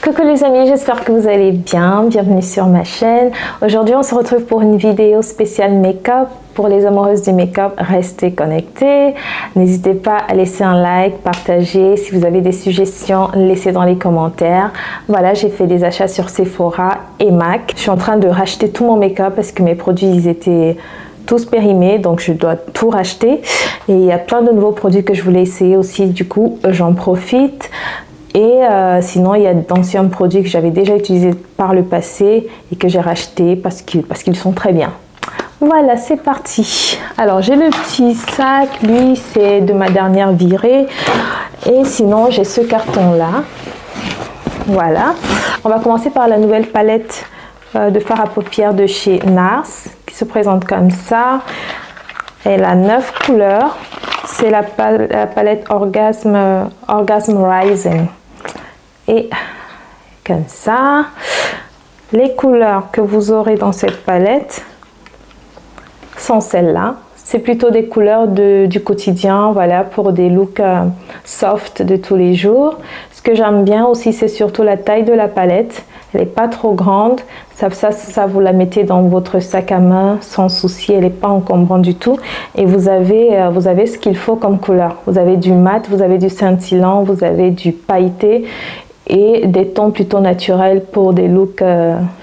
Coucou les amis, j'espère que vous allez bien. Bienvenue sur ma chaîne. Aujourd'hui, on se retrouve pour une vidéo spéciale make-up. Pour les amoureuses du make-up, restez connectés. N'hésitez pas à laisser un like, partager. Si vous avez des suggestions, laissez dans les commentaires. Voilà, j'ai fait des achats sur Sephora et MAC. Je suis en train de racheter tout mon make-up parce que mes produits, ils étaient tous périmés, donc je dois tout racheter. Et il y a plein de nouveaux produits que je voulais essayer aussi, du coup, j'en profite. Et sinon, il y a d'anciens produits que j'avais déjà utilisés par le passé et que j'ai rachetés parce qu'ils sont très bien. Voilà, c'est parti. Alors, j'ai le petit sac. Lui, c'est de ma dernière virée. Et sinon, j'ai ce carton-là. Voilà. On va commencer par la nouvelle palette de fard à paupières de chez NARS qui se présente comme ça. Elle a 9 couleurs. C'est la palette Orgasm Rising. Et comme ça, les couleurs que vous aurez dans cette palette sont celles-là. C'est plutôt des couleurs du quotidien, voilà, pour des looks soft de tous les jours. Ce que j'aime bien aussi, c'est surtout la taille de la palette. Elle n'est pas trop grande. Ça, vous la mettez dans votre sac à main sans souci. Elle n'est pas encombrante du tout. Et vous avez ce qu'il faut comme couleur. Vous avez du mat, vous avez du scintillant, vous avez du pailleté et des tons plutôt naturels pour des looks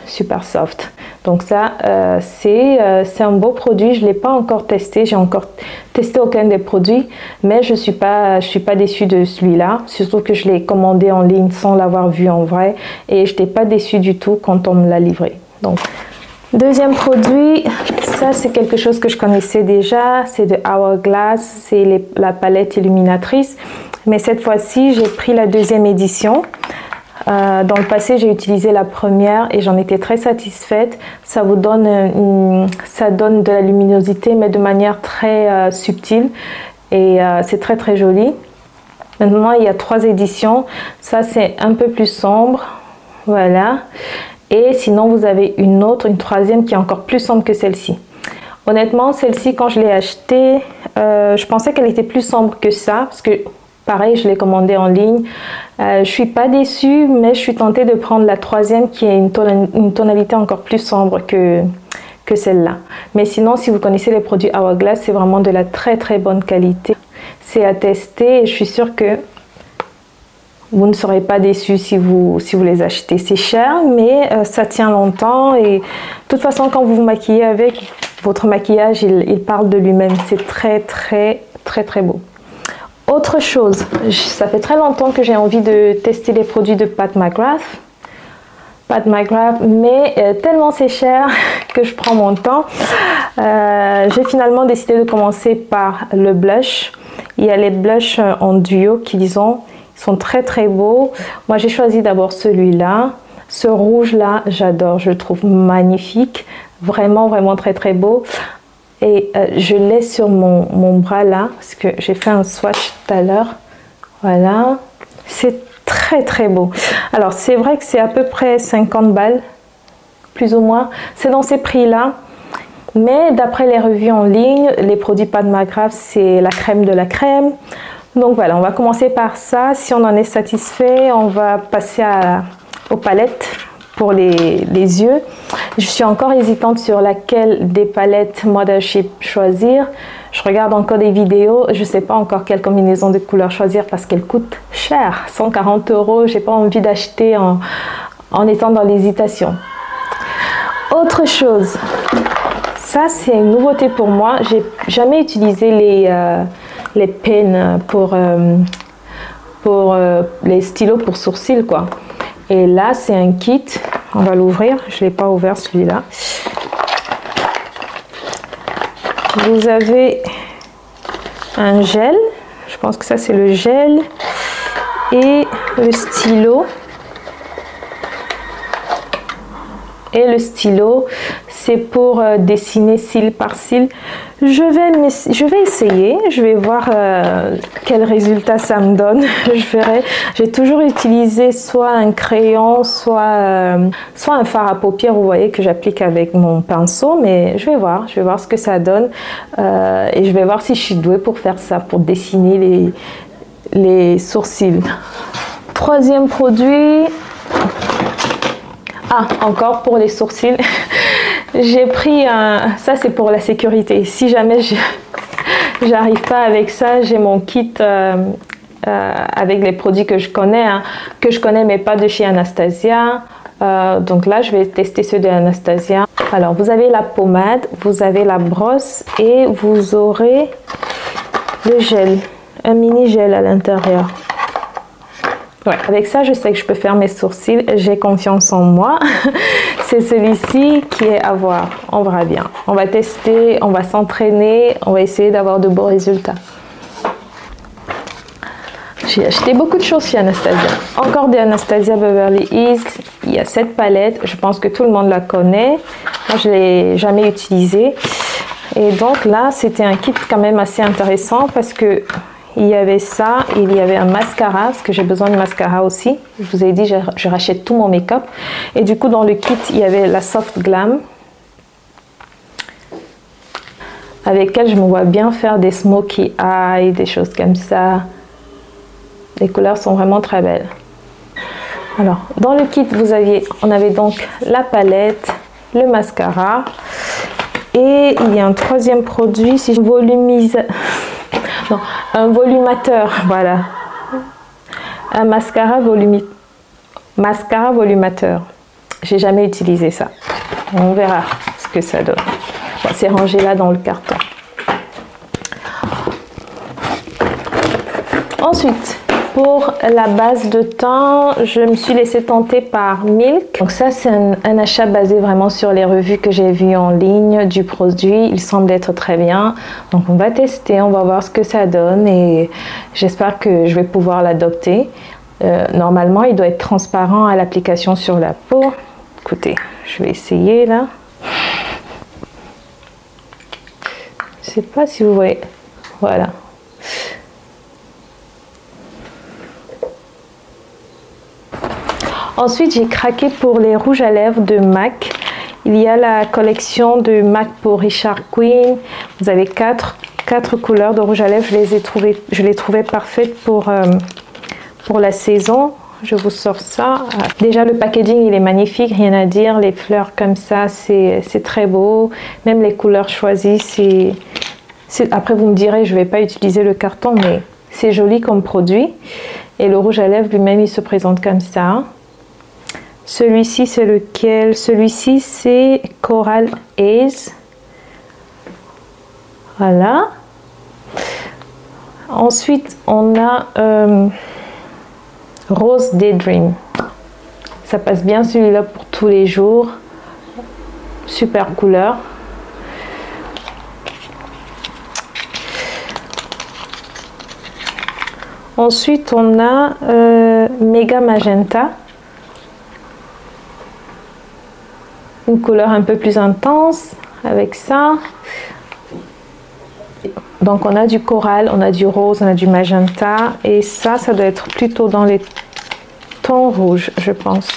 super soft. Donc ça, c'est un beau produit. Je ne l'ai pas encore testé. J'ai encore testé aucun des produits, mais je suis pas déçue de celui-là. Surtout que je l'ai commandé en ligne sans l'avoir vu en vrai. Et je n'étais pas déçue du tout quand on me l'a livré. Donc, deuxième produit, ça c'est quelque chose que je connaissais déjà. C'est de Hourglass. C'est la palette illuminatrice. Mais cette fois-ci, j'ai pris la deuxième édition. Dans le passé, j'ai utilisé la première et j'en étais très satisfaite. Ça vous donne, ça donne de la luminosité, mais de manière très subtile. Et c'est très très joli. Maintenant, il y a 3 éditions. Ça, c'est un peu plus sombre. Voilà. Et sinon, vous avez une troisième qui est encore plus sombre que celle-ci. Honnêtement, celle-ci, quand je l'ai achetée, je pensais qu'elle était plus sombre que ça. Parce que pareil, je l'ai commandé en ligne. Je suis pas déçue, mais je suis tentée de prendre la troisième qui est une tonalité encore plus sombre que celle-là. Mais sinon, si vous connaissez les produits Hourglass, c'est vraiment de la très très bonne qualité. C'est à tester et je suis sûre que vous ne serez pas déçus si vous les achetez. C'est cher, mais ça tient longtemps et de toute façon, quand vous vous maquillez avec, votre maquillage, il parle de lui-même. C'est très très très très beau. Autre chose, ça fait très longtemps que j'ai envie de tester les produits de Pat McGrath. Mais tellement c'est cher que je prends mon temps. J'ai finalement décidé de commencer par le blush. Il y a les blushs en duo qu'ils ont. Ils sont très très beaux. Moi j'ai choisi d'abord celui-là. Ce rouge-là, j'adore, je le trouve magnifique. Vraiment, vraiment très très beau. Et je l'ai sur mon bras là, parce que j'ai fait un swatch tout à l'heure. Voilà, c'est très très beau. Alors c'est vrai que c'est à peu près 50 balles, plus ou moins. C'est dans ces prix là. Mais d'après les revues en ligne, les produits Pat McGrath, c'est la crème de la crème. Donc voilà, on va commencer par ça. Si on en est satisfait, on va passer aux palettes. Pour les yeux, je suis encore hésitante sur laquelle des palettes Mothership choisir. Je regarde encore des vidéos, je ne sais pas encore quelle combinaison de couleurs choisir parce qu'elle coûte cher, 140 €. J'ai pas envie d'acheter en étant dans l'hésitation. Autre chose, ça c'est une nouveauté pour moi. J'ai jamais utilisé les pens pour les stylos pour sourcils quoi. Et là, c'est un kit. On va l'ouvrir. Je ne l'ai pas ouvert celui-là. Vous avez un gel. Je pense que ça, c'est le gel. Et le stylo. Et le stylo, c'est pour dessiner cil par cil. Je vais essayer, je vais voir quel résultat ça me donne. Je verrai. J'ai toujours utilisé soit un crayon, soit un fard à paupières, vous voyez, que j'applique avec mon pinceau, mais je vais voir ce que ça donne et je vais voir si je suis douée pour faire ça, pour dessiner les sourcils. Troisième produit, Ah, encore pour les sourcils, j'ai pris un... Ça, c'est pour la sécurité. Si jamais j'arrive pas avec ça, j'ai mon kit avec les produits que je connais, mais pas de chez Anastasia. Donc là, je vais tester ceux de Anastasia. Alors, vous avez la pommade, vous avez la brosse et vous aurez le gel, un mini gel à l'intérieur. Ouais, avec ça, je sais que je peux faire mes sourcils. J'ai confiance en moi. C'est celui-ci qui est à voir. On verra bien. On va tester, on va s'entraîner, on va essayer d'avoir de beaux résultats. J'ai acheté beaucoup de choses chez Anastasia. Encore des Anastasia Beverly Hills. Il y a cette palette. Je pense que tout le monde la connaît. Moi, je ne l'ai jamais utilisée. Et donc là, c'était un kit quand même assez intéressant parce que il y avait ça, il y avait un mascara, parce que j'ai besoin de mascara aussi. Je vous ai dit, je rachète tout mon make-up. Et du coup, dans le kit, il y avait la Soft Glam, avec laquelle je me vois bien faire des smokey eyes, des choses comme ça. Les couleurs sont vraiment très belles. Alors, dans le kit, on avait donc la palette, le mascara. Et il y a un troisième produit, si je volumise... Non, un volumateur, voilà. Un mascara volumateur. J'ai jamais utilisé ça. On verra ce que ça donne. Bon, c'est rangé là dans le carton. Ensuite, pour la base de teint, je me suis laissée tenter par Milk. Donc ça, c'est un achat basé vraiment sur les revues que j'ai vues en ligne du produit. Il semble être très bien. Donc on va tester, on va voir ce que ça donne et j'espère que je vais pouvoir l'adopter. Normalement, il doit être transparent à l'application sur la peau. Écoutez, je vais essayer là. Je ne sais pas si vous voyez. Voilà. Ensuite, j'ai craqué pour les rouges à lèvres de MAC. Il y a la collection de MAC pour Richard Quinn. Vous avez quatre couleurs de rouge à lèvres. Je les trouvais parfaites pour la saison. Je vous sors ça. Déjà, le packaging, il est magnifique. Rien à dire. Les fleurs comme ça, c'est très beau. Même les couleurs choisies, après, vous me direz, je ne vais pas utiliser le carton, mais c'est joli comme produit. Et le rouge à lèvres lui-même, il se présente comme ça. Celui-ci, c'est lequel? Celui-ci, c'est Coral Haze. Voilà. Ensuite, on a Rose Daydream. Ça passe bien celui-là pour tous les jours. Super couleur. Ensuite, on a Mega Magenta. Une couleur un peu plus intense avec ça. Donc on a du coral, on a du rose, on a du magenta. Et ça doit être plutôt dans les tons rouges, je pense.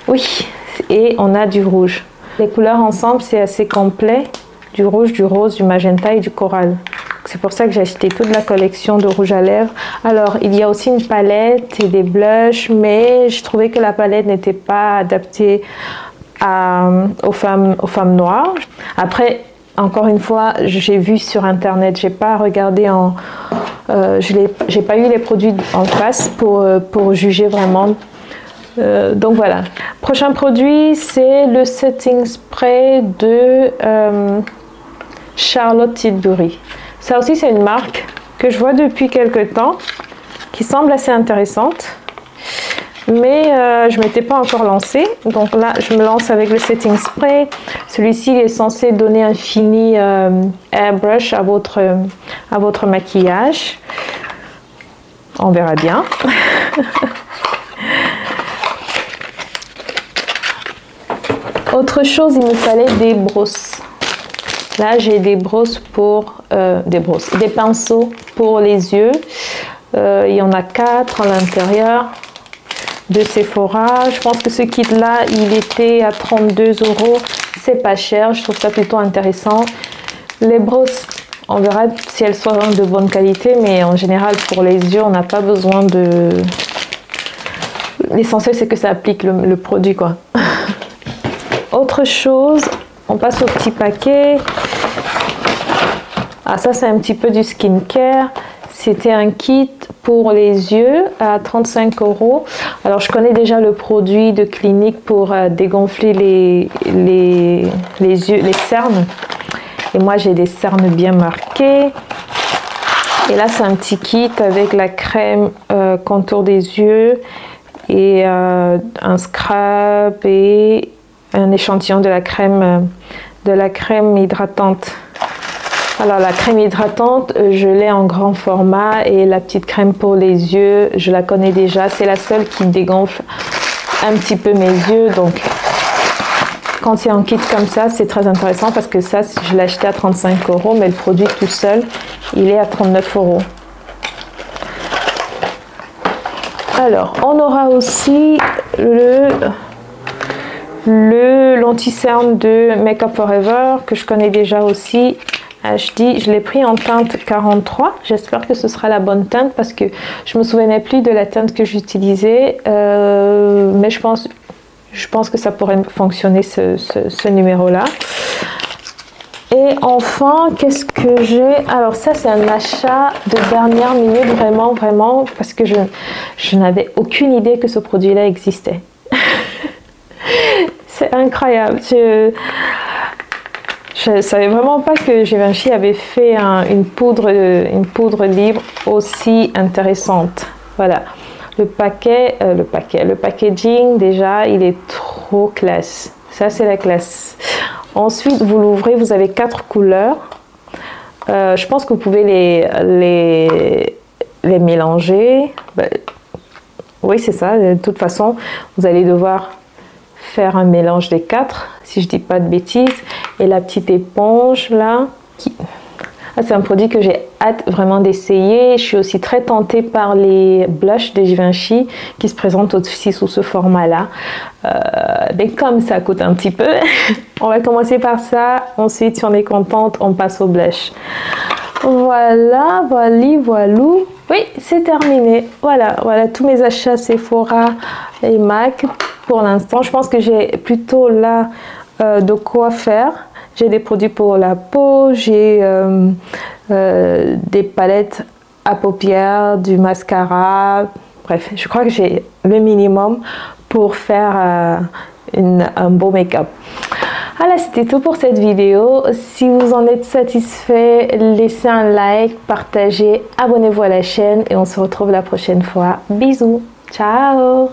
Oui, et on a du rouge. Les couleurs ensemble, c'est assez complet. Du rouge, du rose, du magenta et du coral. C'est pour ça que j'ai acheté toute la collection de rouge à lèvres. Alors, il y a aussi une palette et des blushs, mais je trouvais que la palette n'était pas adaptée aux femmes noires. Après, encore une fois, j'ai vu sur internet, j'ai pas regardé j'ai pas eu les produits en face pour juger vraiment. Donc voilà. Prochain produit, c'est le setting spray de Charlotte Tilbury. Ça aussi, c'est une marque que je vois depuis quelques temps, qui semble assez intéressante. Mais je ne m'étais pas encore lancée. Donc là, je me lance avec le setting spray. Celui-ci est censé donner un fini airbrush à votre maquillage. On verra bien. Autre chose, il me fallait des brosses. Là, j'ai des brosses des pinceaux pour les yeux. Il y en a 4 à l'intérieur de Sephora. Je pense que ce kit-là, il était à 32 €. C'est pas cher, je trouve ça plutôt intéressant. Les brosses, on verra si elles sont de bonne qualité, mais en général, pour les yeux, on n'a pas besoin de... l'essentiel c'est que ça applique le produit quoi. Autre chose, on passe au petit paquet. Ah, ça c'est un petit peu du skincare. C'était un kit pour les yeux à 35 €. Alors je connais déjà le produit de Clinique pour dégonfler les yeux, les cernes. Et moi j'ai des cernes bien marquées. Et là c'est un petit kit avec la crème contour des yeux et un scrub et un échantillon de la crème hydratante. Alors la crème hydratante, je l'ai en grand format et la petite crème pour les yeux, je la connais déjà. C'est la seule qui dégonfle un petit peu mes yeux. Donc quand c'est en kit comme ça, c'est très intéressant parce que ça, je l'ai acheté à 35 €, mais le produit tout seul, il est à 39 €. Alors, on aura aussi l'anti-cerne de Make Up For Ever que je connais déjà aussi. HD, je l'ai pris en teinte 43. J'espère que ce sera la bonne teinte parce que je me souvenais plus de la teinte que j'utilisais, mais je pense que ça pourrait fonctionner ce numéro-là. Et enfin, qu'est-ce que j'ai? Alors ça, c'est un achat de dernière minute, vraiment, parce que je n'avais aucune idée que ce produit-là existait. C'est incroyable. Je ne savais vraiment pas que Givenchy avait fait une poudre libre aussi intéressante. Voilà. Le packaging, déjà, il est trop classe. Ça, c'est la classe. Ensuite, vous l'ouvrez, vous avez 4 couleurs. Je pense que vous pouvez les mélanger. Oui, c'est ça. De toute façon, vous allez devoir faire un mélange des 4, si je dis pas de bêtises. Et la petite éponge, là, c'est un produit que j'ai hâte vraiment d'essayer. Je suis aussi très tentée par les blushs de Givenchy qui se présentent aussi sous ce format-là. Mais comme ça coûte un petit peu, on va commencer par ça. Ensuite, si on est contente, on passe au blush. Voilà. Oui, c'est terminé. Voilà tous mes achats Sephora et MAC pour l'instant. Je pense que j'ai plutôt là de quoi faire. J'ai des produits pour la peau, j'ai des palettes à paupières, du mascara. Bref, je crois que j'ai le minimum pour faire un beau make-up. Voilà, c'était tout pour cette vidéo. Si vous en êtes satisfait, laissez un like, partagez, abonnez-vous à la chaîne et on se retrouve la prochaine fois. Bisous, ciao!